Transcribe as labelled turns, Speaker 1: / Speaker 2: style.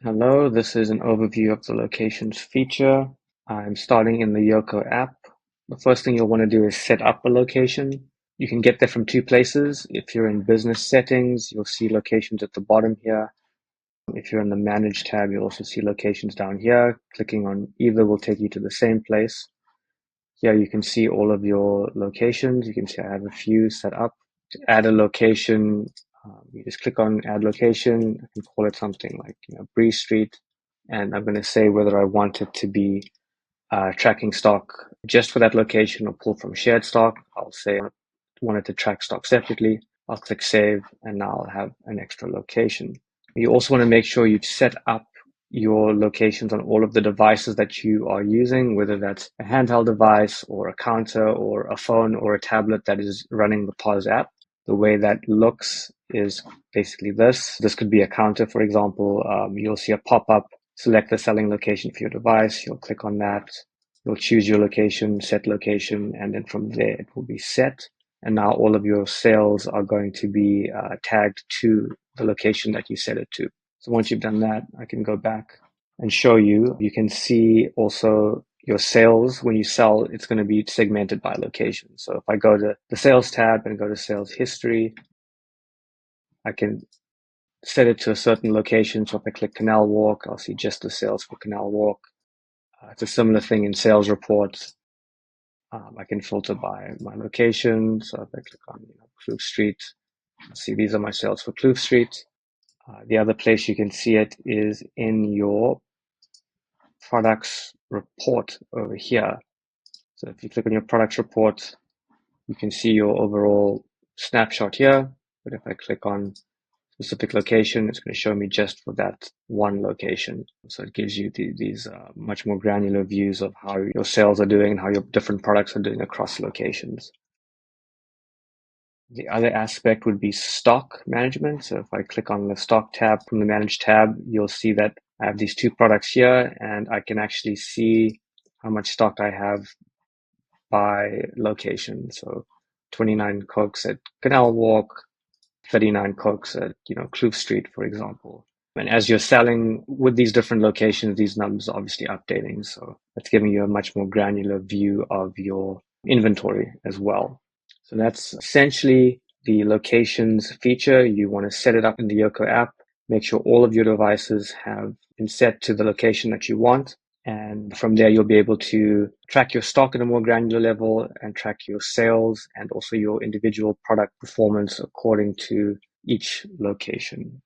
Speaker 1: Hello, this is an overview of the locations feature. I'm starting in the Yoco app. The first thing you'll want to do is set up a location. You can get there from two places. If you're in business settings, you'll see locations at the bottom here. If you're in the manage tab, you'll also see locations down here. Clicking on either will take you to the same place. Here you can see all of your locations. You can see I have a few set up. To add a location, you just click on add location. I can call it something like Bree Street, and I'm going to say whether I want it to be tracking stock just for that location or pull from shared stock. I'll say I want it to track stock separately. I'll click save, and now I'll have an extra location. You also want to make sure you've set up your locations on all of the devices that you are using, whether that's a handheld device or a counter or a phone or a tablet that is running the POS app. The way that looks is basically this. This could be a counter, for example. You'll see a pop-up, select the selling location for your device. You'll click on that. You'll choose your location, set location, and then from there it will be set. And now all of your sales are going to be tagged to the location that you set it to. So once you've done that, I can go back and show you. You can see also your sales. When you sell, it's going to be segmented by location. So if I go to the sales tab and go to sales history, I can set it to a certain location. So if I click Canal Walk, I'll see just the sales for Canal Walk. It's a similar thing in sales reports. I can filter by my location. So if I click on Kloof Street, see these are my sales for Kloof Street. The other place you can see it is in your products report over here. So if you click on your products report, you can see your overall snapshot here. But if I click on specific location, it's going to show me just for that one location. So it gives you these much more granular views of how your sales are doing and how your different products are doing across locations. The other aspect would be stock management. So if I click on the stock tab from the manage tab, you'll see that I have these two products here, and I can actually see how much stock I have by location. So 29 Cokes at Canal Walk, 39 Cokes at Kloof Street, for example. And as you're selling with these different locations, these numbers are obviously updating. So that's giving you a much more granular view of your inventory as well. So that's essentially the locations feature. You want to set it up in the Yoco app, make sure all of your devices have been set to the location that you want. And from there, you'll be able to track your stock at a more granular level and track your sales and also your individual product performance according to each location.